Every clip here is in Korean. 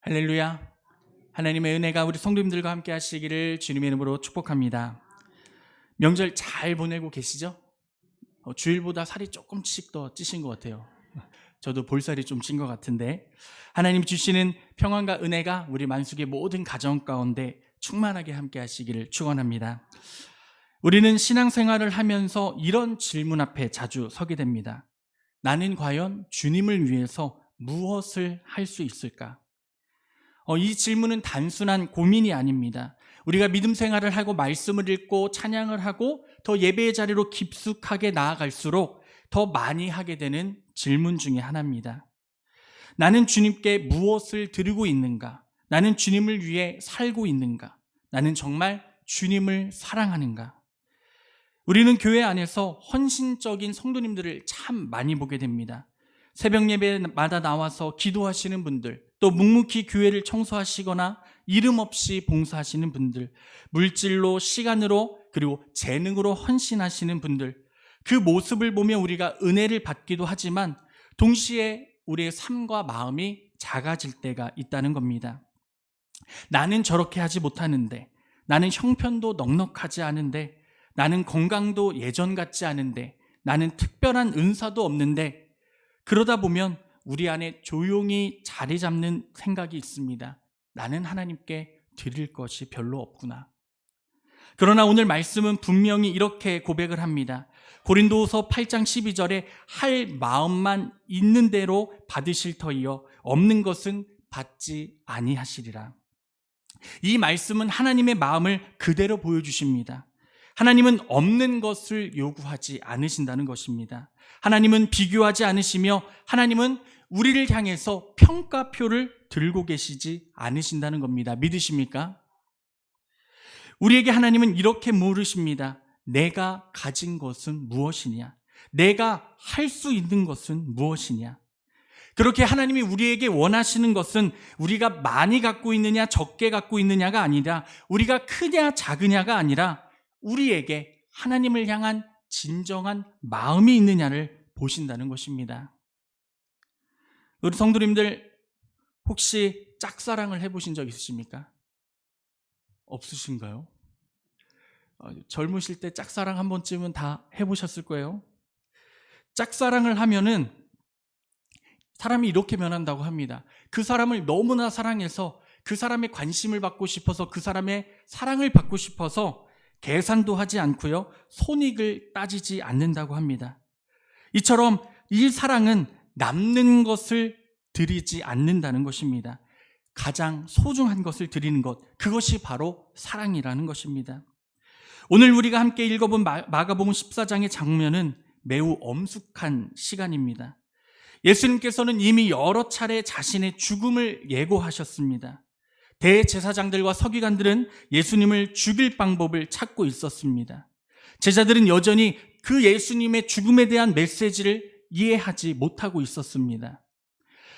할렐루야. 하나님의 은혜가 우리 성도님들과 함께 하시기를 주님의 이름으로 축복합니다. 명절 잘 보내고 계시죠? 주일보다 살이 조금씩 더 찌신 것 같아요. 저도 볼살이 좀 찐 것 같은데, 하나님 주시는 평안과 은혜가 우리 만숙의 모든 가정 가운데 충만하게 함께 하시기를 축원합니다. 우리는 신앙생활을 하면서 이런 질문 앞에 자주 서게 됩니다. 나는 과연 주님을 위해서 무엇을 할 수 있을까? 이 질문은 단순한 고민이 아닙니다. 우리가 믿음 생활을 하고 말씀을 읽고 찬양을 하고 더 예배의 자리로 깊숙하게 나아갈수록 더 많이 하게 되는 질문 중에 하나입니다. 나는 주님께 무엇을 드리고 있는가? 나는 주님을 위해 살고 있는가? 나는 정말 주님을 사랑하는가? 우리는 교회 안에서 헌신적인 성도님들을 참 많이 보게 됩니다. 새벽 예배마다 나와서 기도하시는 분들, 또 묵묵히 교회를 청소하시거나 이름 없이 봉사하시는 분들, 물질로, 시간으로, 그리고 재능으로 헌신하시는 분들, 그 모습을 보며 우리가 은혜를 받기도 하지만 동시에 우리의 삶과 마음이 작아질 때가 있다는 겁니다. 나는 저렇게 하지 못하는데, 나는 형편도 넉넉하지 않은데, 나는 건강도 예전 같지 않은데, 나는 특별한 은사도 없는데, 그러다 보면 우리 안에 조용히 자리 잡는 생각이 있습니다. 나는 하나님께 드릴 것이 별로 없구나. 그러나 오늘 말씀은 분명히 이렇게 고백을 합니다. 고린도후서 8장 12절에 할 마음만 있는 대로 받으실 터이요 없는 것은 받지 아니하시리라. 이 말씀은 하나님의 마음을 그대로 보여주십니다. 하나님은 없는 것을 요구하지 않으신다는 것입니다. 하나님은 비교하지 않으시며 하나님은 우리를 향해서 평가표를 들고 계시지 않으신다는 겁니다. 믿으십니까? 우리에게 하나님은 이렇게 물으십니다. 내가 가진 것은 무엇이냐? 내가 할 수 있는 것은 무엇이냐? 그렇게 하나님이 우리에게 원하시는 것은 우리가 많이 갖고 있느냐 적게 갖고 있느냐가 아니라, 우리가 크냐 작으냐가 아니라 우리에게 하나님을 향한 진정한 마음이 있느냐를 보신다는 것입니다. 우리 성도님들 혹시 짝사랑을 해보신 적 있으십니까? 없으신가요? 젊으실 때 짝사랑 한 번쯤은 다 해보셨을 거예요. 짝사랑을 하면은 사람이 이렇게 변한다고 합니다. 그 사람을 너무나 사랑해서 그 사람의 관심을 받고 싶어서, 그 사람의 사랑을 받고 싶어서 계산도 하지 않고요, 손익을 따지지 않는다고 합니다. 이처럼 이 사랑은 남는 것을 드리지 않는다는 것입니다. 가장 소중한 것을 드리는 것, 그것이 바로 사랑이라는 것입니다. 오늘 우리가 함께 읽어본 마가복음 14장의 장면은 매우 엄숙한 시간입니다. 예수님께서는 이미 여러 차례 자신의 죽음을 예고하셨습니다. 대제사장들과 서기관들은 예수님을 죽일 방법을 찾고 있었습니다. 제자들은 여전히 그 예수님의 죽음에 대한 메시지를 이해하지 못하고 있었습니다.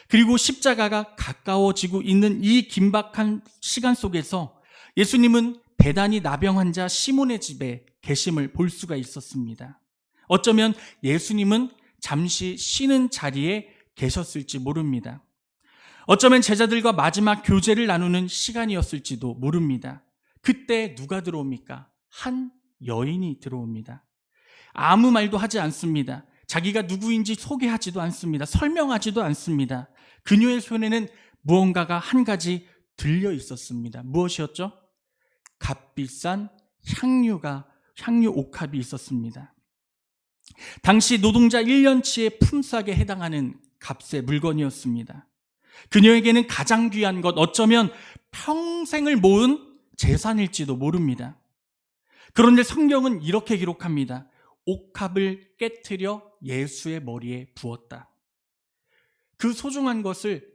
그리고 십자가가 가까워지고 있는 이 긴박한 시간 속에서 예수님은 베다니 나병 환자 시몬의 집에 계심을 볼 수가 있었습니다. 어쩌면 예수님은 잠시 쉬는 자리에 계셨을지 모릅니다. 어쩌면 제자들과 마지막 교제를 나누는 시간이었을지도 모릅니다. 그때 누가 들어옵니까? 한 여인이 들어옵니다. 아무 말도 하지 않습니다. 자기가 누구인지 소개하지도 않습니다. 설명하지도 않습니다. 그녀의 손에는 무언가가 한 가지 들려 있었습니다. 무엇이었죠? 값비싼 향유 옥합이 있었습니다. 당시 노동자 1년치의 품삯에 해당하는 값의 물건이었습니다. 그녀에게는 가장 귀한 것, 어쩌면 평생을 모은 재산일지도 모릅니다. 그런데 성경은 이렇게 기록합니다. 옥합을 깨트려 예수의 머리에 부었다. 그 소중한 것을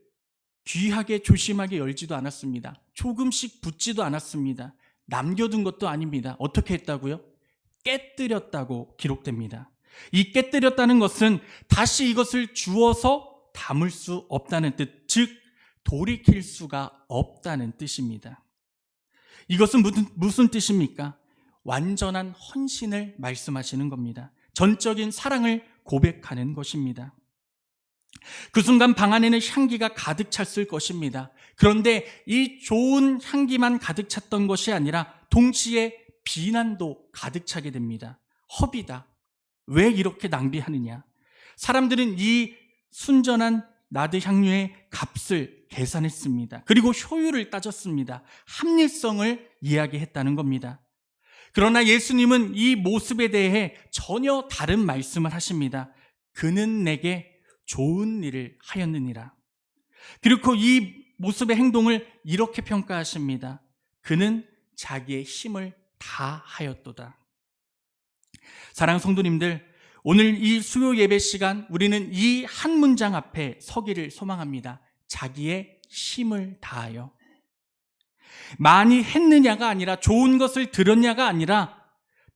귀하게 조심하게 열지도 않았습니다. 조금씩 붓지도 않았습니다. 남겨둔 것도 아닙니다. 어떻게 했다고요? 깨뜨렸다고 기록됩니다. 이 깨뜨렸다는 것은 다시 이것을 주워서 담을 수 없다는 뜻, 즉 돌이킬 수가 없다는 뜻입니다. 이것은 무슨 뜻입니까? 완전한 헌신을 말씀하시는 겁니다. 전적인 사랑을 고백하는 것입니다. 그 순간 방 안에는 향기가 가득 찼을 것입니다. 그런데 이 좋은 향기만 가득 찼던 것이 아니라 동시에 비난도 가득 차게 됩니다. 허비다. 왜 이렇게 낭비하느냐? 사람들은 이 순전한 나드 향유의 값을 계산했습니다. 그리고 효율을 따졌습니다. 합리성을 이야기했다는 겁니다. 그러나 예수님은 이 모습에 대해 전혀 다른 말씀을 하십니다. 그는 내게 좋은 일을 하였느니라. 그리고 이 모습의 행동을 이렇게 평가하십니다. 그는 자기의 힘을 다하였도다. 사랑하는 성도님들, 오늘 이 수요 예배 시간 우리는 이 한 문장 앞에 서기를 소망합니다. 자기의 힘을 다하여. 많이 했느냐가 아니라, 좋은 것을 들었냐가 아니라,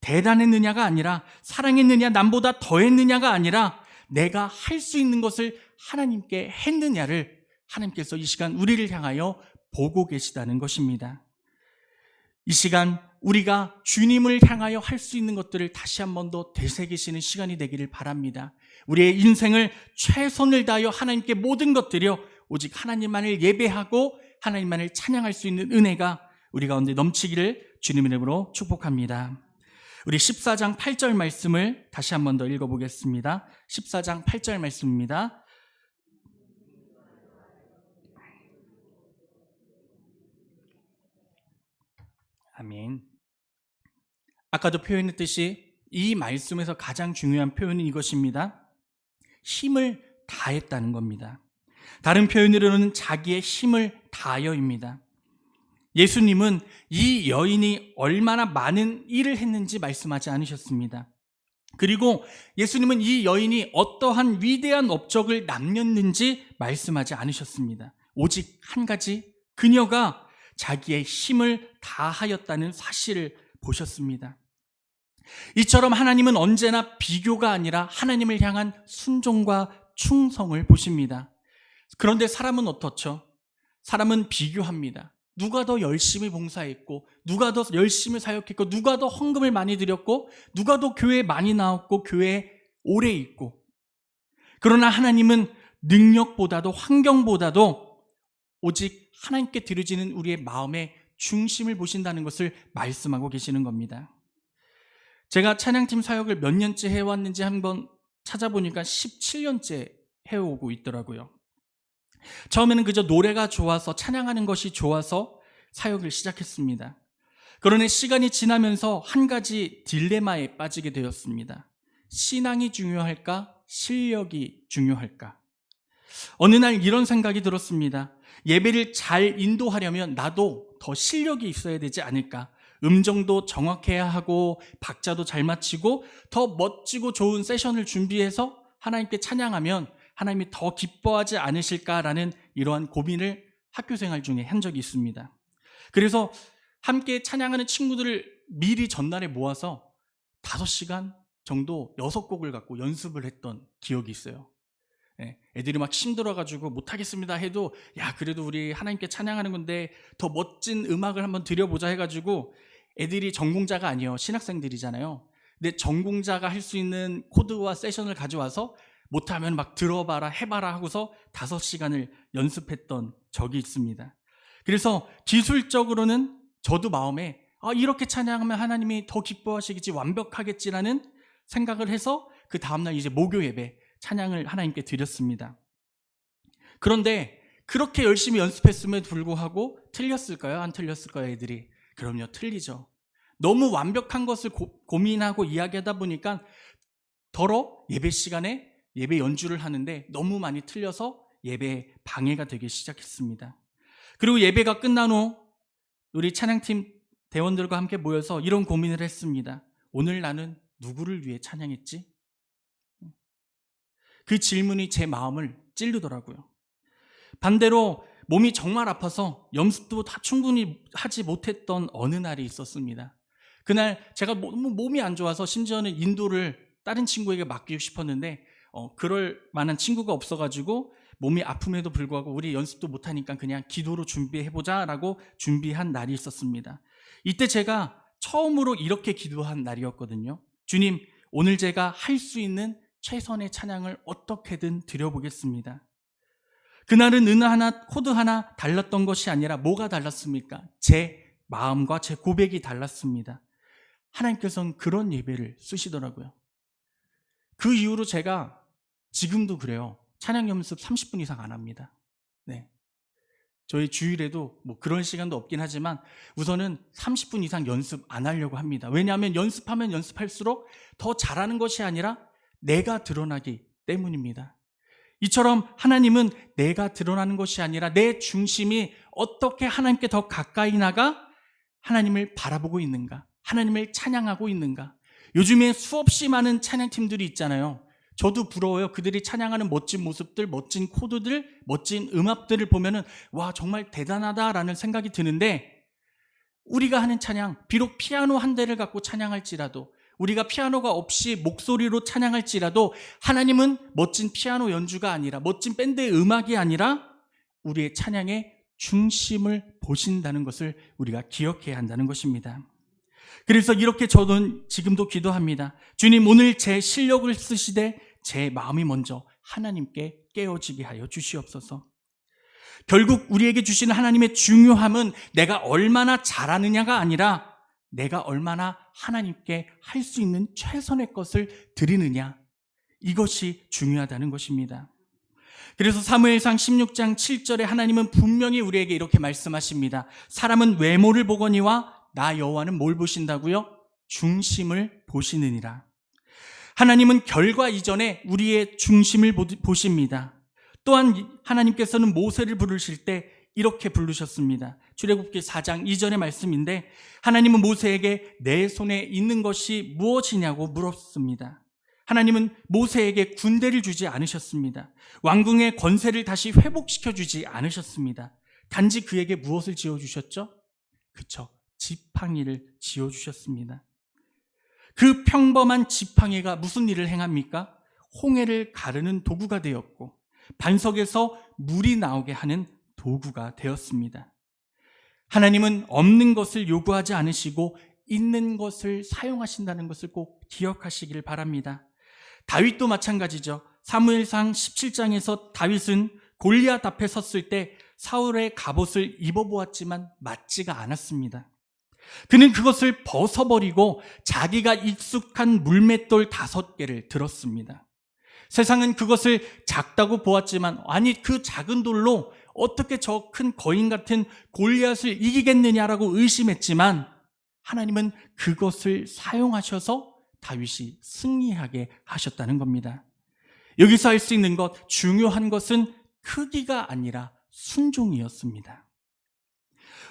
대단했느냐가 아니라, 사랑했느냐, 남보다 더했느냐가 아니라, 내가 할 수 있는 것을 하나님께 했느냐를 하나님께서 이 시간 우리를 향하여 보고 계시다는 것입니다. 이 시간 우리가 주님을 향하여 할 수 있는 것들을 다시 한 번 더 되새기시는 시간이 되기를 바랍니다. 우리의 인생을 최선을 다하여 하나님께 모든 것들여 오직 하나님만을 예배하고 하나님만을 찬양할 수 있는 은혜가 우리 가운데 넘치기를 주님의 이름으로 축복합니다. 우리 14장 8절 말씀을 다시 한 번 더 읽어보겠습니다. 14장 8절 말씀입니다. 아멘. 아까도 표현했듯이 이 말씀에서 가장 중요한 표현은 이것입니다. 힘을 다했다는 겁니다. 다른 표현으로는 자기의 힘을 다하여입니다. 예수님은 이 여인이 얼마나 많은 일을 했는지 말씀하지 않으셨습니다. 그리고 예수님은 이 여인이 어떠한 위대한 업적을 남겼는지 말씀하지 않으셨습니다. 오직 한 가지, 그녀가 자기의 힘을 다하였다는 사실을 보셨습니다. 이처럼 하나님은 언제나 비교가 아니라 하나님을 향한 순종과 충성을 보십니다. 그런데 사람은 어떻죠? 사람은 비교합니다. 누가 더 열심히 봉사했고, 누가 더 열심히 사역했고, 누가 더 헌금을 많이 드렸고, 누가 더 교회에 많이 나왔고, 교회에 오래 있고. 그러나 하나님은 능력보다도 환경보다도 오직 하나님께 드려지는 우리의 마음의 중심을 보신다는 것을 말씀하고 계시는 겁니다. 제가 찬양팀 사역을 몇 년째 해왔는지 한번 찾아보니까 17년째 해오고 있더라고요. 처음에는 그저 노래가 좋아서, 찬양하는 것이 좋아서 사역을 시작했습니다. 그러나 시간이 지나면서 한 가지 딜레마에 빠지게 되었습니다. 신앙이 중요할까? 실력이 중요할까? 어느 날 이런 생각이 들었습니다. 예배를 잘 인도하려면 나도 더 실력이 있어야 되지 않을까? 음정도 정확해야 하고 박자도 잘 맞추고 더 멋지고 좋은 세션을 준비해서 하나님께 찬양하면 하나님이 더 기뻐하지 않으실까라는 이러한 고민을 학교생활 중에 한 적이 있습니다. 그래서 함께 찬양하는 친구들을 미리 전날에 모아서 5시간 정도 6곡을 갖고 연습을 했던 기억이 있어요. 애들이 막 힘들어가지고 못하겠습니다 해도, 야 그래도 우리 하나님께 찬양하는 건데 더 멋진 음악을 한번 드려보자 해가지고, 애들이 전공자가 아니에요. 신학생들이잖아요. 근데 전공자가 할 수 있는 코드와 세션을 가져와서 못하면 막 들어봐라 해봐라 하고서 5시간을 연습했던 적이 있습니다. 그래서 기술적으로는 저도 마음에 이렇게 찬양하면 하나님이 더 기뻐하시겠지, 완벽하겠지라는 생각을 해서 그 다음날 이제 목요 예배 찬양을 하나님께 드렸습니다. 그런데 그렇게 열심히 연습했음에도 불구하고 틀렸을까요? 안 틀렸을까요? 애들이? 그럼요, 틀리죠. 너무 완벽한 것을 고민하고 이야기하다 보니까 더러 예배 시간에 예배 연주를 하는데 너무 많이 틀려서 예배에 방해가 되기 시작했습니다. 그리고 예배가 끝난 후 우리 찬양팀 대원들과 함께 모여서 이런 고민을 했습니다. 오늘 나는 누구를 위해 찬양했지? 그 질문이 제 마음을 찌르더라고요. 반대로 몸이 정말 아파서 연습도 다 충분히 하지 못했던 어느 날이 있었습니다. 그날 제가 너무 몸이 안 좋아서 심지어는 인도를 다른 친구에게 맡기고 싶었는데 그럴 만한 친구가 없어가지고 몸이 아픔에도 불구하고 우리 연습도 못하니까 그냥 기도로 준비해보자 라고 준비한 날이 있었습니다. 이때 제가 처음으로 이렇게 기도한 날이었거든요. 주님, 오늘 제가 할 수 있는 최선의 찬양을 어떻게든 드려보겠습니다. 그날은 은 하나, 코드 하나 달랐던 것이 아니라 뭐가 달랐습니까? 제 마음과 제 고백이 달랐습니다. 하나님께서는 그런 예배를 쓰시더라고요. 그 이후로 제가 지금도 그래요. 찬양 연습 30분 이상 안 합니다. 네. 저희 주일에도 뭐 그런 시간도 없긴 하지만 우선은 30분 이상 연습 안 하려고 합니다. 왜냐하면 연습하면 연습할수록 더 잘하는 것이 아니라 내가 드러나기 때문입니다. 이처럼 하나님은 내가 드러나는 것이 아니라 내 중심이 어떻게 하나님께 더 가까이 나가 하나님을 바라보고 있는가, 하나님을 찬양하고 있는가. 요즘에 수없이 많은 찬양팀들이 있잖아요. 저도 부러워요. 그들이 찬양하는 멋진 모습들, 멋진 코드들, 멋진 음악들을 보면은 와, 정말 대단하다라는 생각이 드는데, 우리가 하는 찬양, 비록 피아노 한 대를 갖고 찬양할지라도, 우리가 피아노가 없이 목소리로 찬양할지라도 하나님은 멋진 피아노 연주가 아니라, 멋진 밴드의 음악이 아니라 우리의 찬양의 중심을 보신다는 것을 우리가 기억해야 한다는 것입니다. 그래서 이렇게 저는 지금도 기도합니다. 주님, 오늘 제 실력을 쓰시되 제 마음이 먼저 하나님께 깨어지게 하여 주시옵소서. 결국 우리에게 주시는 하나님의 중요함은 내가 얼마나 잘하느냐가 아니라 내가 얼마나 하나님께 할 수 있는 최선의 것을 드리느냐, 이것이 중요하다는 것입니다. 그래서 사무엘상 16장 7절에 하나님은 분명히 우리에게 이렇게 말씀하십니다. 사람은 외모를 보거니와 나 여호와는 뭘 보신다고요? 중심을 보시느니라. 하나님은 결과 이전에 우리의 중심을 보십니다. 또한 하나님께서는 모세를 부르실 때 이렇게 부르셨습니다. 출애굽기 4장 2절의 말씀인데, 하나님은 모세에게 내 손에 있는 것이 무엇이냐고 물었습니다. 하나님은 모세에게 군대를 주지 않으셨습니다. 왕궁의 권세를 다시 회복시켜 주지 않으셨습니다. 단지 그에게 무엇을 지어주셨죠? 그쵸, 지팡이를 지어주셨습니다. 그 평범한 지팡이가 무슨 일을 행합니까? 홍해를 가르는 도구가 되었고 반석에서 물이 나오게 하는 도구가 되었습니다. 하나님은 없는 것을 요구하지 않으시고 있는 것을 사용하신다는 것을 꼭 기억하시길 바랍니다. 다윗도 마찬가지죠. 사무엘상 17장에서 다윗은 골리앗 앞에 섰을 때 사울의 갑옷을 입어보았지만 맞지가 않았습니다. 그는 그것을 벗어버리고 자기가 익숙한 물맷돌 5개를 들었습니다. 세상은 그것을 작다고 보았지만, 아니 그 작은 돌로 어떻게 저 큰 거인 같은 골리앗을 이기겠느냐라고 의심했지만, 하나님은 그것을 사용하셔서 다윗이 승리하게 하셨다는 겁니다. 여기서 할 수 있는 것, 중요한 것은 크기가 아니라 순종이었습니다.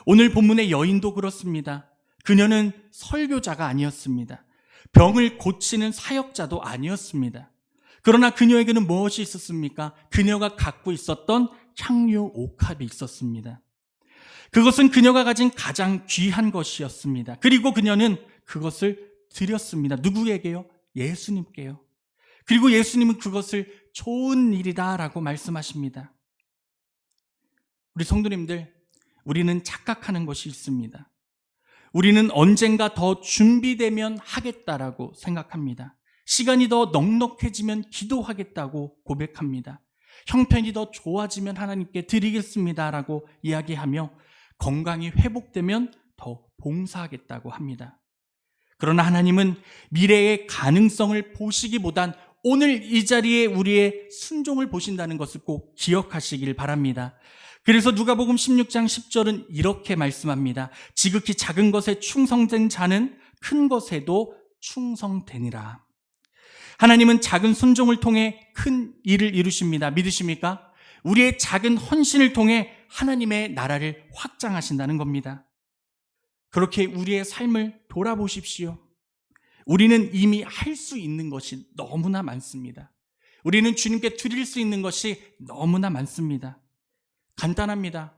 오늘 본문의 여인도 그렇습니다. 그녀는 설교자가 아니었습니다. 병을 고치는 사역자도 아니었습니다. 그러나 그녀에게는 무엇이 있었습니까? 그녀가 갖고 있었던 향유 옥합이 있었습니다. 그것은 그녀가 가진 가장 귀한 것이었습니다. 그리고 그녀는 그것을 드렸습니다. 누구에게요? 예수님께요. 그리고 예수님은 그것을 좋은 일이다라고 말씀하십니다. 우리 성도님들, 우리는 착각하는 것이 있습니다. 우리는 언젠가 더 준비되면 하겠다라고 생각합니다. 시간이 더 넉넉해지면 기도하겠다고 고백합니다. 형편이 더 좋아지면 하나님께 드리겠습니다라고 이야기하며 건강이 회복되면 더 봉사하겠다고 합니다. 그러나 하나님은 미래의 가능성을 보시기보단 오늘 이 자리에 우리의 순종을 보신다는 것을 꼭 기억하시길 바랍니다. 그래서 누가복음 16장 10절은 이렇게 말씀합니다. 지극히 작은 것에 충성된 자는 큰 것에도 충성되니라. 하나님은 작은 순종을 통해 큰 일을 이루십니다. 믿으십니까? 우리의 작은 헌신을 통해 하나님의 나라를 확장하신다는 겁니다. 그렇게 우리의 삶을 돌아보십시오. 우리는 이미 할 수 있는 것이 너무나 많습니다. 우리는 주님께 드릴 수 있는 것이 너무나 많습니다. 간단합니다.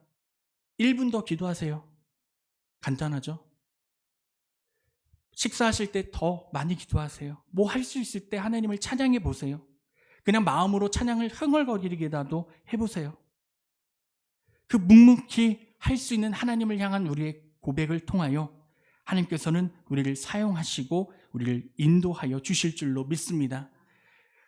1분 더 기도하세요. 간단하죠? 식사하실 때 더 많이 기도하세요. 뭐 할 수 있을 때 하나님을 찬양해 보세요. 그냥 마음으로 찬양을 흥얼거리기라도 해보세요. 그 묵묵히 할 수 있는 하나님을 향한 우리의 고백을 통하여 하나님께서는 우리를 사용하시고 우리를 인도하여 주실 줄로 믿습니다.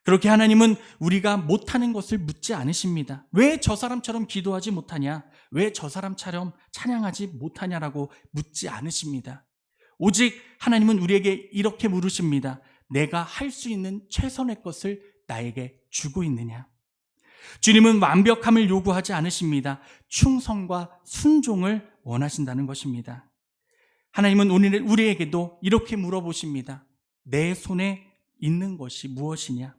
그렇게 하나님은 우리가 못하는 것을 묻지 않으십니다. 왜 저 사람처럼 기도하지 못하냐? 왜 저 사람처럼 찬양하지 못하냐라고 묻지 않으십니다. 오직 하나님은 우리에게 이렇게 물으십니다. 내가 할 수 있는 최선의 것을 나에게 주고 있느냐? 주님은 완벽함을 요구하지 않으십니다. 충성과 순종을 원하신다는 것입니다. 하나님은 오늘 우리에게도 이렇게 물어보십니다. 내 손에 있는 것이 무엇이냐?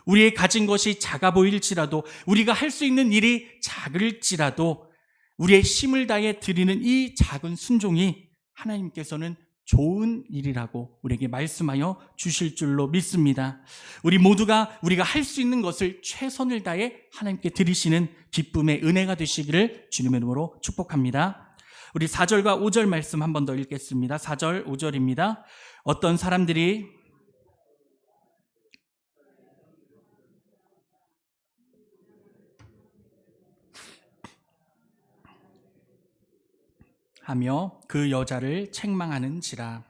우리의 가진 것이 작아 보일지라도, 우리가 할 수 있는 일이 작을지라도 우리의 힘을 다해 드리는 이 작은 순종이 하나님께서는 좋은 일이라고 우리에게 말씀하여 주실 줄로 믿습니다. 우리 모두가 우리가 할 수 있는 것을 최선을 다해 하나님께 드리시는 기쁨의 은혜가 되시기를 주님의 이름으로 축복합니다. 우리 4절과 5절 말씀 한 번 더 읽겠습니다. 4절, 5절입니다. 어떤 사람들이 하며 그 여자를 책망하는지라.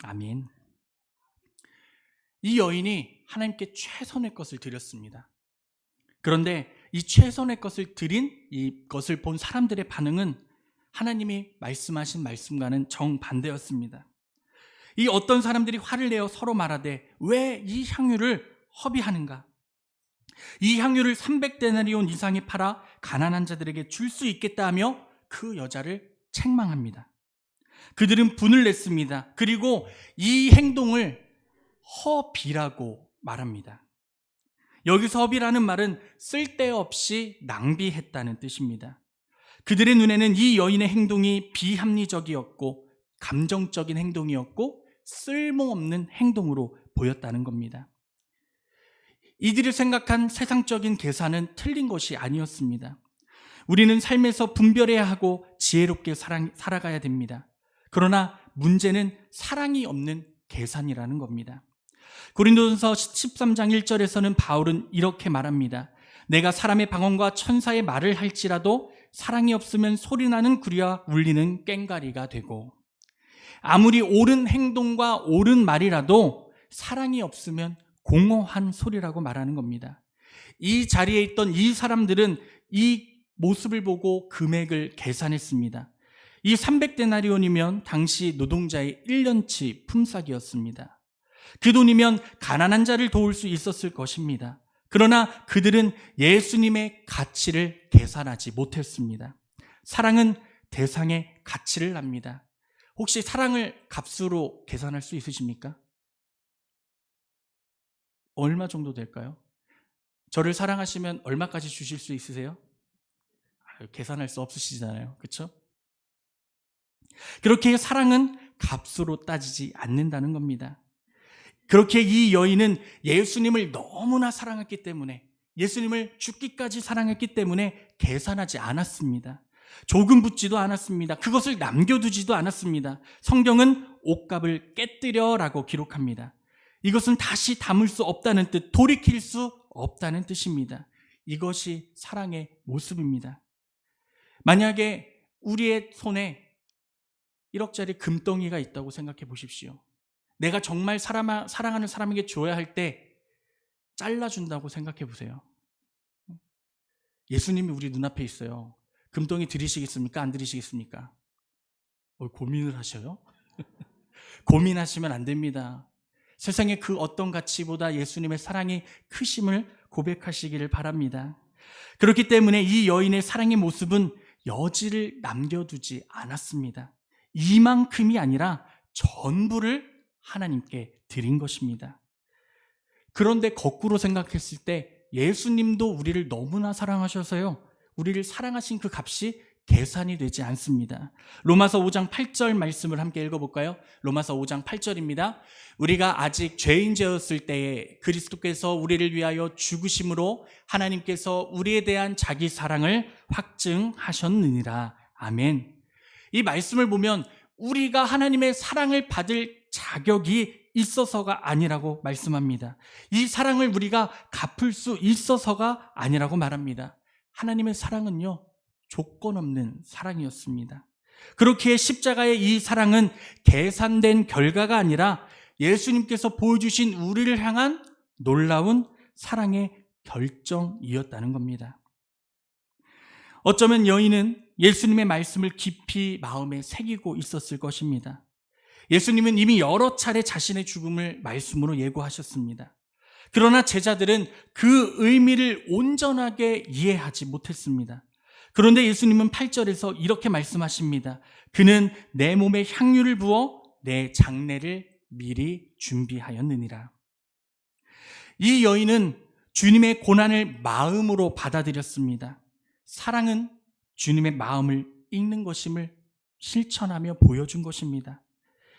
아멘. 이 여인이 하나님께 최선의 것을 드렸습니다. 그런데 이 최선의 것을 드린 이것을 본 사람들의 반응은 하나님이 말씀하신 말씀과는 정반대였습니다. 이 어떤 사람들이 화를 내어 서로 말하되 왜 이 향유를 허비하는가? 이 향유를 300데나리온 이상에 팔아 가난한 자들에게 줄 수 있겠다 하며 그 여자를 책망합니다. 그들은 분을 냈습니다. 그리고 이 행동을 허비라고 말합니다. 여기서 허비라는 말은 쓸데없이 낭비했다는 뜻입니다. 그들의 눈에는 이 여인의 행동이 비합리적이었고 감정적인 행동이었고 쓸모없는 행동으로 보였다는 겁니다. 이들이 생각한 세상적인 계산은 틀린 것이 아니었습니다. 우리는 삶에서 분별해야 하고 지혜롭게 살아가야 됩니다. 그러나 문제는 사랑이 없는 계산이라는 겁니다. 고린도전서 13장 1절에서는 바울은 이렇게 말합니다. 내가 사람의 방언과 천사의 말을 할지라도 사랑이 없으면 소리나는 구리와 울리는 꽹과리가 되고, 아무리 옳은 행동과 옳은 말이라도 사랑이 없으면 공허한 소리라고 말하는 겁니다. 이 자리에 있던 이 사람들은 이 모습을 보고 금액을 계산했습니다. 이 300데나리온이면 당시 노동자의 1년치 품삯이었습니다. 그 돈이면 가난한 자를 도울 수 있었을 것입니다. 그러나 그들은 예수님의 가치를 계산하지 못했습니다. 사랑은 대상의 가치를 납니다. 혹시 사랑을 값으로 계산할 수 있으십니까? 얼마 정도 될까요? 저를 사랑하시면 얼마까지 주실 수 있으세요? 계산할 수 없으시잖아요. 그렇죠? 그렇게 사랑은 값으로 따지지 않는다는 겁니다. 그렇게 이 여인은 예수님을 너무나 사랑했기 때문에, 예수님을 죽기까지 사랑했기 때문에 계산하지 않았습니다. 조금 붙지도 않았습니다. 그것을 남겨두지도 않았습니다. 성경은 옷값을 깨뜨려라고 기록합니다. 이것은 다시 담을 수 없다는 뜻, 돌이킬 수 없다는 뜻입니다. 이것이 사랑의 모습입니다. 만약에 우리의 손에 1억짜리 금덩이가 있다고 생각해 보십시오. 내가 정말 사랑하는 사람에게 줘야 할 때 잘라준다고 생각해 보세요. 예수님이 우리 눈앞에 있어요. 금덩이 드리시겠습니까? 안 드리시겠습니까? 고민을 하셔요? 고민하시면 안 됩니다. 세상의 그 어떤 가치보다 예수님의 사랑이 크심을 고백하시기를 바랍니다. 그렇기 때문에 이 여인의 사랑의 모습은 여지를 남겨두지 않았습니다. 이만큼이 아니라 전부를 하나님께 드린 것입니다. 그런데 거꾸로 생각했을 때 예수님도 우리를 너무나 사랑하셔서요, 우리를 사랑하신 그 값이 계산이 되지 않습니다. 로마서 5장 8절 말씀을 함께 읽어볼까요? 로마서 5장 8절입니다. 우리가 아직 죄인되었을 때에 그리스도께서 우리를 위하여 죽으심으로 하나님께서 우리에 대한 자기 사랑을 확증하셨느니라. 아멘. 이 말씀을 보면 우리가 하나님의 사랑을 받을 자격이 있어서가 아니라고 말씀합니다. 이 사랑을 우리가 갚을 수 있어서가 아니라고 말합니다. 하나님의 사랑은요, 조건 없는 사랑이었습니다. 그렇기에 십자가의 이 사랑은 계산된 결과가 아니라 예수님께서 보여주신 우리를 향한 놀라운 사랑의 결정이었다는 겁니다. 어쩌면 여인은 예수님의 말씀을 깊이 마음에 새기고 있었을 것입니다. 예수님은 이미 여러 차례 자신의 죽음을 말씀으로 예고하셨습니다. 그러나 제자들은 그 의미를 온전하게 이해하지 못했습니다. 그런데 예수님은 8절에서 이렇게 말씀하십니다. 그는 내 몸에 향유를 부어 내 장례를 미리 준비하였느니라. 이 여인은 주님의 고난을 마음으로 받아들였습니다. 사랑은 주님의 마음을 읽는 것임을 실천하며 보여준 것입니다.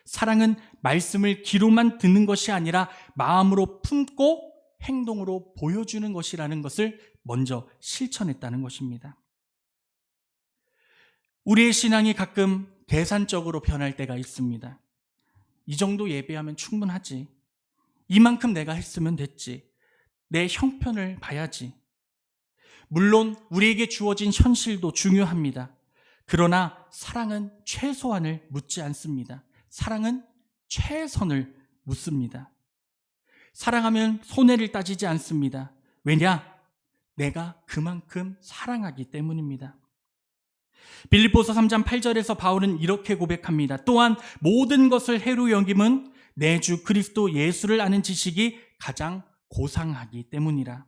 사랑은 말씀을 귀로만 듣는 것이 아니라 마음으로 품고 행동으로 보여주는 것이라는 것을 먼저 실천했다는 것입니다. 우리의 신앙이 가끔 계산적으로 변할 때가 있습니다. 이 정도 예배하면 충분하지. 이만큼 내가 했으면 됐지. 내 형편을 봐야지. 물론 우리에게 주어진 현실도 중요합니다. 그러나 사랑은 최소한을 묻지 않습니다. 사랑은 최선을 묻습니다. 사랑하면 손해를 따지지 않습니다. 왜냐? 내가 그만큼 사랑하기 때문입니다. 빌립보서 3장 8절에서 바울은 이렇게 고백합니다. 또한 모든 것을 해로 여김은 내 주 그리스도 예수를 아는 지식이 가장 고상하기 때문이라.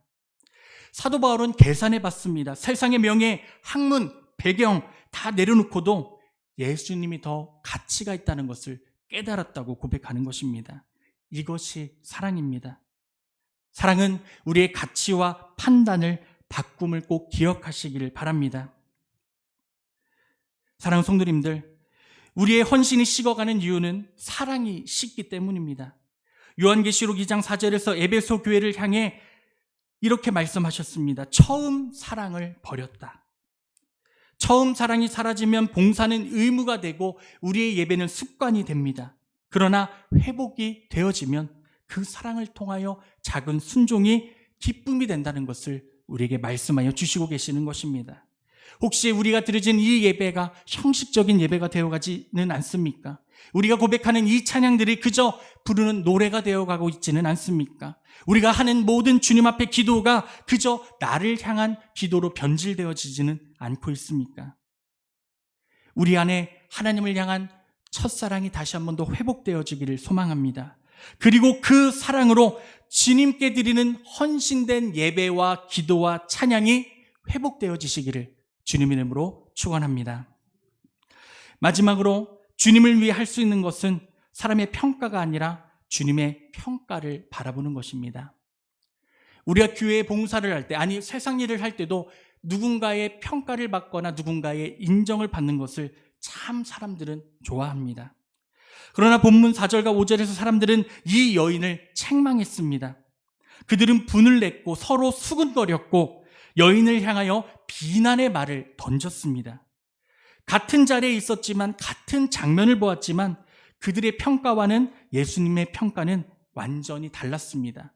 사도 바울은 계산해 봤습니다. 세상의 명예, 학문, 배경 다 내려놓고도 예수님이 더 가치가 있다는 것을 깨달았다고 고백하는 것입니다. 이것이 사랑입니다. 사랑은 우리의 가치와 판단을 바꿈을 꼭 기억하시기를 바랍니다. 사랑하는 성도님들, 우리의 헌신이 식어가는 이유는 사랑이 식기 때문입니다. 요한계시록 2장 4절에서 에베소 교회를 향해 이렇게 말씀하셨습니다. 처음 사랑을 버렸다. 처음 사랑이 사라지면 봉사는 의무가 되고 우리의 예배는 습관이 됩니다. 그러나 회복이 되어지면 그 사랑을 통하여 작은 순종이 기쁨이 된다는 것을 우리에게 말씀하여 주시고 계시는 것입니다. 혹시 우리가 드려진 이 예배가 형식적인 예배가 되어가지는 않습니까? 우리가 고백하는 이 찬양들이 그저 부르는 노래가 되어가고 있지는 않습니까? 우리가 하는 모든 주님 앞에 기도가 그저 나를 향한 기도로 변질되어지지는 않고 있습니까? 우리 안에 하나님을 향한 첫사랑이 다시 한 번 더 회복되어지기를 소망합니다. 그리고 그 사랑으로 주님께 드리는 헌신된 예배와 기도와 찬양이 회복되어지시기를 주님의 이름으로 축원합니다. 마지막으로 주님을 위해 할 수 있는 것은 사람의 평가가 아니라 주님의 평가를 바라보는 것입니다. 우리가 교회에 봉사를 할 때, 아니 세상 일을 할 때도 누군가의 평가를 받거나 누군가의 인정을 받는 것을 참 사람들은 좋아합니다. 그러나 본문 4절과 5절에서 사람들은 이 여인을 책망했습니다. 그들은 분을 냈고 서로 수근거렸고 여인을 향하여 비난의 말을 던졌습니다. 같은 자리에 있었지만 같은 장면을 보았지만 그들의 평가와는 예수님의 평가는 완전히 달랐습니다.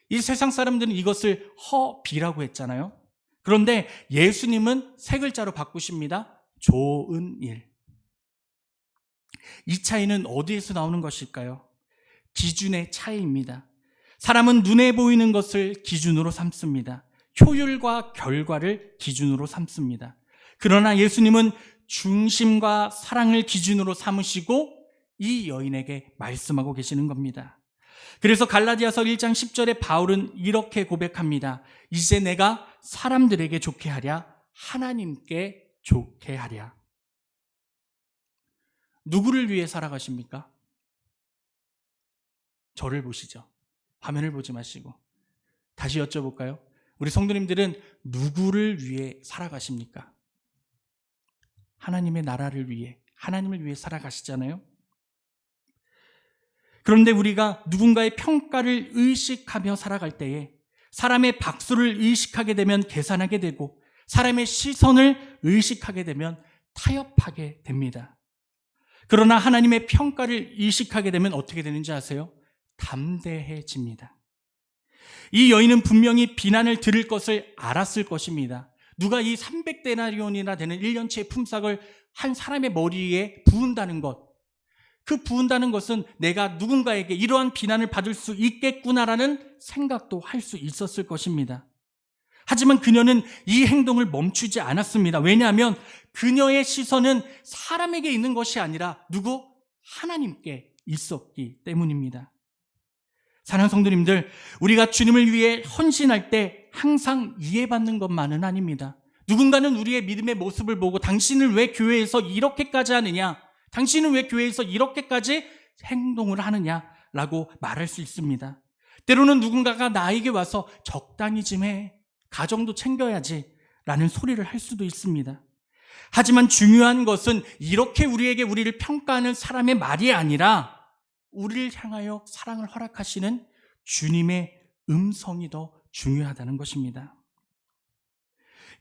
이 세상 사람들은 이것을 허비라고 했잖아요. 그런데 예수님은 세 글자로 바꾸십니다. 좋은 일. 이 차이는 어디에서 나오는 것일까요? 기준의 차이입니다. 사람은 눈에 보이는 것을 기준으로 삼습니다. 효율과 결과를 기준으로 삼습니다. 그러나 예수님은 중심과 사랑을 기준으로 삼으시고 이 여인에게 말씀하고 계시는 겁니다. 그래서 갈라디아서 1장 10절에 바울은 이렇게 고백합니다. 이제 내가 사람들에게 좋게 하랴 하나님께 좋게 하랴. 누구를 위해 살아가십니까? 저를 보시죠. 화면을 보지 마시고 다시 여쭤볼까요? 우리 성도님들은 누구를 위해 살아가십니까? 하나님의 나라를 위해, 하나님을 위해 살아가시잖아요. 그런데 우리가 누군가의 평가를 의식하며 살아갈 때에 사람의 박수를 의식하게 되면 계산하게 되고 사람의 시선을 의식하게 되면 타협하게 됩니다. 그러나 하나님의 평가를 의식하게 되면 어떻게 되는지 아세요? 담대해집니다. 이 여인은 분명히 비난을 들을 것을 알았을 것입니다. 누가 이 300데나리온이나 되는 1년치의 품삯을 한 사람의 머리에 부은다는 것, 그 부은다는 것은 내가 누군가에게 이러한 비난을 받을 수 있겠구나라는 생각도 할 수 있었을 것입니다. 하지만 그녀는 이 행동을 멈추지 않았습니다. 왜냐하면 그녀의 시선은 사람에게 있는 것이 아니라 누구? 하나님께 있었기 때문입니다. 사랑하는 성도님들, 우리가 주님을 위해 헌신할 때 항상 이해받는 것만은 아닙니다. 누군가는 우리의 믿음의 모습을 보고 당신은 왜 교회에서 이렇게까지 하느냐? 당신은 왜 교회에서 이렇게까지 행동을 하느냐라고 말할 수 있습니다. 때로는 누군가가 나에게 와서 적당히 좀 해. 가정도 챙겨야지 라는 소리를 할 수도 있습니다. 하지만 중요한 것은 이렇게 우리를 평가하는 사람의 말이 아니라 우리를 향하여 사랑을 허락하시는 주님의 음성이 더 중요하다는 것입니다.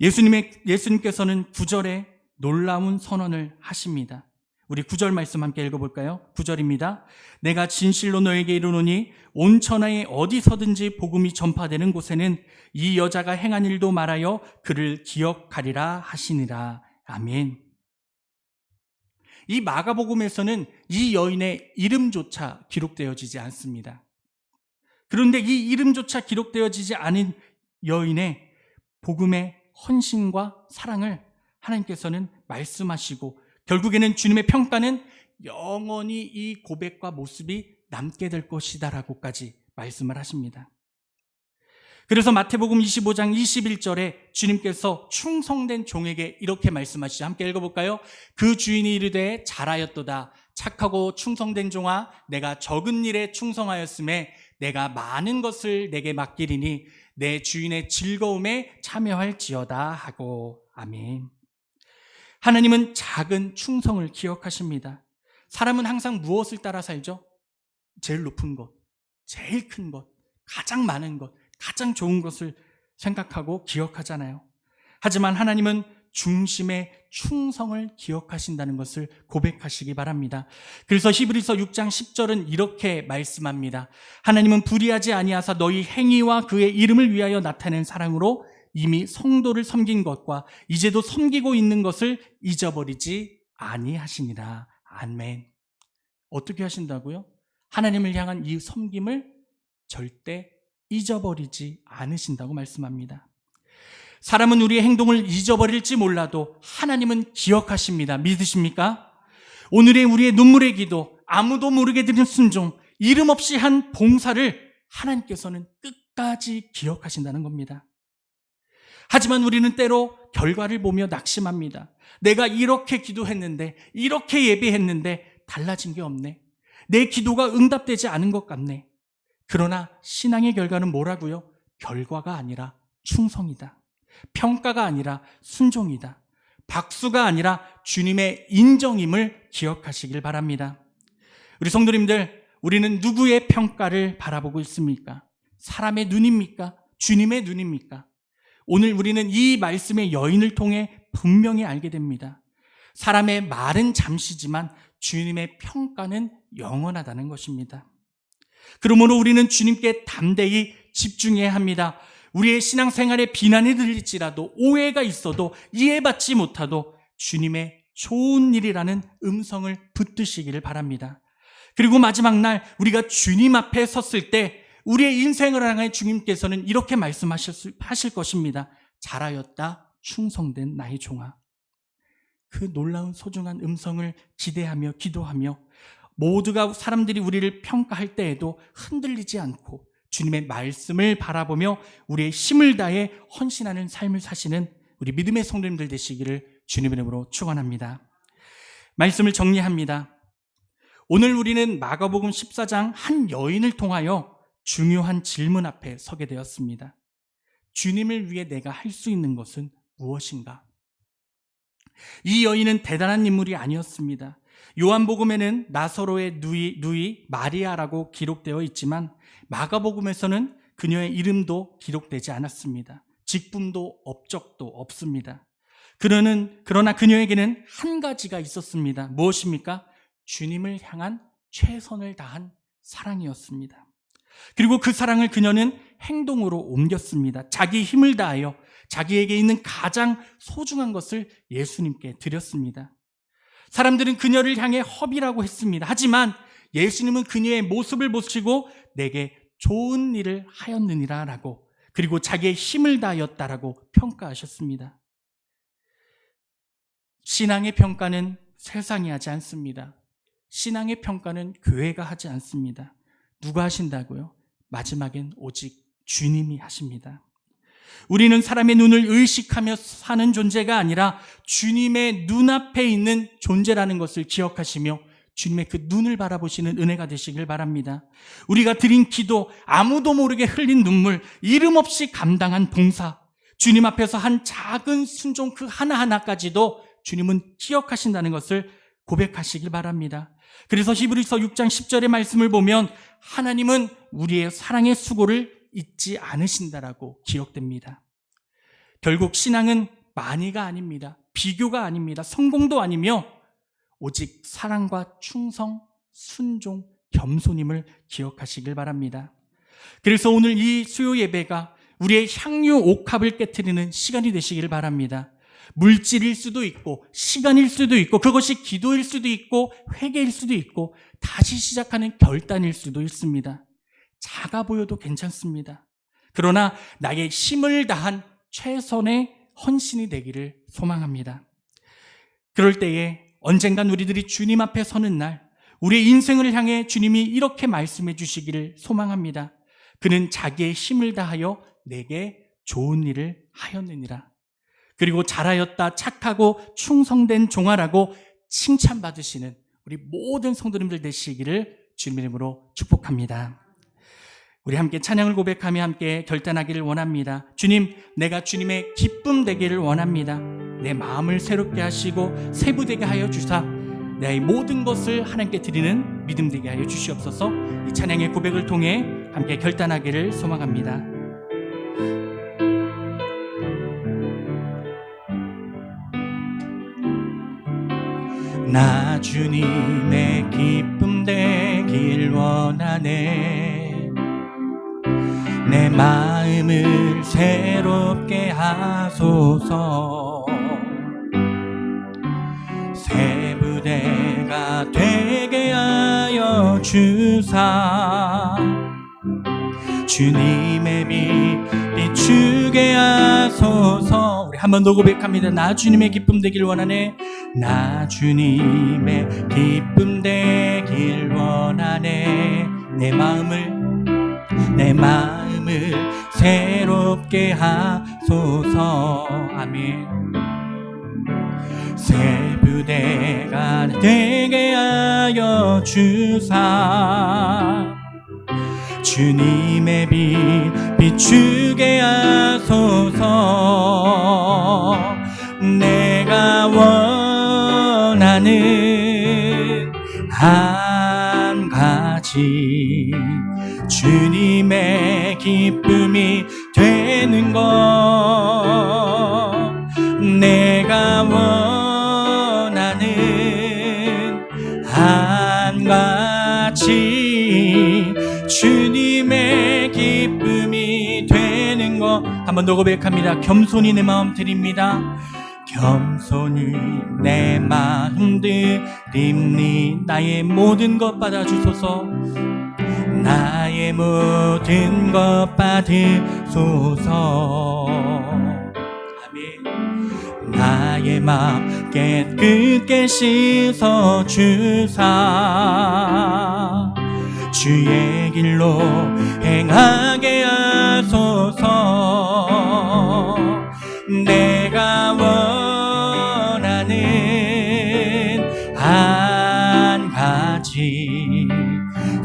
예수님께서는 9절에 놀라운 선언을 하십니다. 우리 9절 말씀 함께 읽어볼까요? 9절입니다. 내가 진실로 너에게 이르노니 온 천하에 어디서든지 복음이 전파되는 곳에는 이 여자가 행한 일도 말하여 그를 기억하리라 하시니라. 아멘. 이 마가복음에서는 이 여인의 이름조차 기록되어지지 않습니다. 그런데 이 이름조차 기록되어지지 않은 여인의 복음의 헌신과 사랑을 하나님께서는 말씀하시고 결국에는 주님의 평가는 영원히 이 고백과 모습이 남게 될 것이다라고까지 말씀을 하십니다. 그래서 마태복음 25장 21절에 주님께서 충성된 종에게 이렇게 말씀하시죠. 함께 읽어볼까요? 그 주인이 이르되 잘하였도다. 착하고 충성된 종아, 내가 적은 일에 충성하였음에 내가 많은 것을 내게 맡기리니 내 주인의 즐거움에 참여할지어다 하고. 아멘. 하나님은 작은 충성을 기억하십니다. 사람은 항상 무엇을 따라 살죠? 제일 높은 것, 제일 큰 것, 가장 많은 것, 가장 좋은 것을 생각하고 기억하잖아요. 하지만 하나님은 중심의 충성을 기억하신다는 것을 고백하시기 바랍니다. 그래서 히브리서 6장 10절은 이렇게 말씀합니다. 하나님은 불의하지 아니하사 너희 행위와 그의 이름을 위하여 나타낸 사랑으로 이미 성도를 섬긴 것과 이제도 섬기고 있는 것을 잊어버리지 아니하시니라. 아멘. 어떻게 하신다고요? 하나님을 향한 이 섬김을 절대 잊어버리지 않으신다고 말씀합니다. 사람은 우리의 행동을 잊어버릴지 몰라도 하나님은 기억하십니다. 믿으십니까? 오늘의 우리의 눈물의 기도, 아무도 모르게 드린 순종, 이름 없이 한 봉사를 하나님께서는 끝까지 기억하신다는 겁니다. 하지만 우리는 때로 결과를 보며 낙심합니다. 내가 이렇게 기도했는데, 이렇게 예배했는데 달라진 게 없네. 내 기도가 응답되지 않은 것 같네. 그러나 신앙의 결과는 뭐라고요? 결과가 아니라 충성이다. 평가가 아니라 순종이다. 박수가 아니라 주님의 인정임을 기억하시길 바랍니다. 우리 성도님들, 우리는 누구의 평가를 바라보고 있습니까? 사람의 눈입니까? 주님의 눈입니까? 오늘 우리는 이 말씀의 여인을 통해 분명히 알게 됩니다. 사람의 말은 잠시지만 주님의 평가는 영원하다는 것입니다. 그러므로 우리는 주님께 담대히 집중해야 합니다. 우리의 신앙생활에 비난이 들릴지라도, 오해가 있어도, 이해받지 못하도 주님의 좋은 일이라는 음성을 붙드시기를 바랍니다. 그리고 마지막 날 우리가 주님 앞에 섰을 때 우리의 인생을 향해 주님께서는 이렇게 말씀하실 것입니다. 잘하였다, 충성된 나의 종아. 그 놀라운 소중한 음성을 기대하며 기도하며 모두가 사람들이 우리를 평가할 때에도 흔들리지 않고 주님의 말씀을 바라보며 우리의 힘을 다해 헌신하는 삶을 사시는 우리 믿음의 성도님들 되시기를 주님의 이름으로 축원합니다. 말씀을 정리합니다. 오늘 우리는 마가복음 14장 한 여인을 통하여 중요한 질문 앞에 서게 되었습니다. 주님을 위해 내가 할 수 있는 것은 무엇인가? 이 여인은 대단한 인물이 아니었습니다. 요한복음에는 나사로의 누이 마리아라고 기록되어 있지만 마가복음에서는 그녀의 이름도 기록되지 않았습니다. 직분도 업적도 없습니다. 그러나 그녀에게는 한 가지가 있었습니다. 무엇입니까? 주님을 향한 최선을 다한 사랑이었습니다. 그리고 그 사랑을 그녀는 행동으로 옮겼습니다. 자기 힘을 다하여 자기에게 있는 가장 소중한 것을 예수님께 드렸습니다. 사람들은 그녀를 향해 허비라고 했습니다. 하지만 예수님은 그녀의 모습을 보시고 내게 좋은 일을 하였느니라 라고, 그리고 자기의 힘을 다하였다라고 평가하셨습니다. 신앙의 평가는 세상이 하지 않습니다. 신앙의 평가는 교회가 하지 않습니다. 누가 하신다고요? 마지막엔 오직 주님이 하십니다. 우리는 사람의 눈을 의식하며 사는 존재가 아니라 주님의 눈앞에 있는 존재라는 것을 기억하시며 주님의 그 눈을 바라보시는 은혜가 되시길 바랍니다. 우리가 드린 기도, 아무도 모르게 흘린 눈물, 이름 없이 감당한 봉사, 주님 앞에서 한 작은 순종 그 하나하나까지도 주님은 기억하신다는 것을 고백하시길 바랍니다. 그래서 히브리서 6장 10절의 말씀을 보면 하나님은 우리의 사랑의 수고를 잊지 않으신다라고 기록됩니다. 결국 신앙은 많이가 아닙니다. 비교가 아닙니다. 성공도 아니며 오직 사랑과 충성, 순종, 겸손임을 기억하시길 바랍니다. 그래서 오늘 이 수요 예배가 우리의 향유 옥합을 깨트리는 시간이 되시길 바랍니다. 물질일 수도 있고 시간일 수도 있고 그것이 기도일 수도 있고 회개일 수도 있고 다시 시작하는 결단일 수도 있습니다. 작아 보여도 괜찮습니다. 그러나 나의 힘을 다한 최선의 헌신이 되기를 소망합니다. 그럴 때에 언젠간 우리들이 주님 앞에 서는 날, 우리의 인생을 향해 주님이 이렇게 말씀해 주시기를 소망합니다. 그는 자기의 힘을 다하여 내게 좋은 일을 하였느니라. 그리고 잘하였다, 착하고 충성된 종아라고 칭찬받으시는 우리 모든 성도님들 되시기를 주님의 이름으로 축복합니다. 우리 함께 찬양을 고백하며 함께 결단하기를 원합니다. 주님, 내가 주님의 기쁨 되기를 원합니다. 내 마음을 새롭게 하시고 세부되게 하여 주사 내 모든 것을 하나님께 드리는 믿음 되게 하여 주시옵소서. 이 찬양의 고백을 통해 함께 결단하기를 소망합니다. 나 주님의 기쁨 되길 원하네. 내 마음을 새롭게 하소서. 새 부대가 되게 하여 주사 주님의 빛 비추게 하소서. 우리 한 번 더 고백합니다. 나 주님의 기쁨 되길 원하네. 나 주님의 기쁨 되길 원하네. 내 마음을 새롭게 하소서. 아멘. 새 부대가 되게 하여 주사 주님의 빛 비추게 하소서. 내가 원하는 한 가지 주님의 기쁨이 되는 것. 내가 원하는 한 가지 주님의 기쁨이 되는 것. 한 번 더 고백합니다. 겸손히 내 마음 드립니다. 겸손히 내 마음 드립니. 나의 모든 것 받아주소서. 나의 모든 것 받으소서. 아멘. 나의 마음 깨끗게 씻어 주사 주의 길로 행하게 하소서. 내가 원하는 한 가지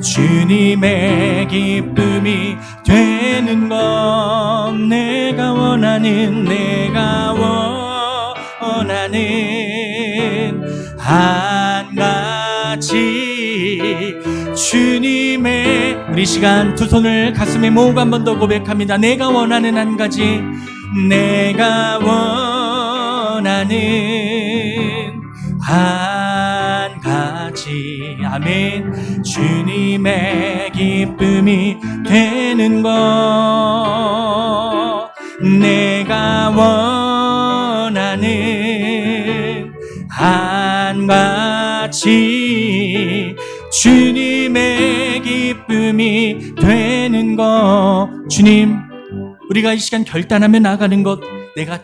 주님의 기쁨이 되는 것. 내가 원하는 한 가지 주님의. 우리 시간 두 손을 가슴에 모으고 한 번 더 고백합니다. 내가 원하는 한 가지. 내가 원하는 한 가지. 아멘. 주님의 기쁨이 되는 것. 내가 원하는 한 가지 같이 주님의 기쁨이 되는 것. 주님, 우리가 이 시간 결단하며 나가는 것, 내가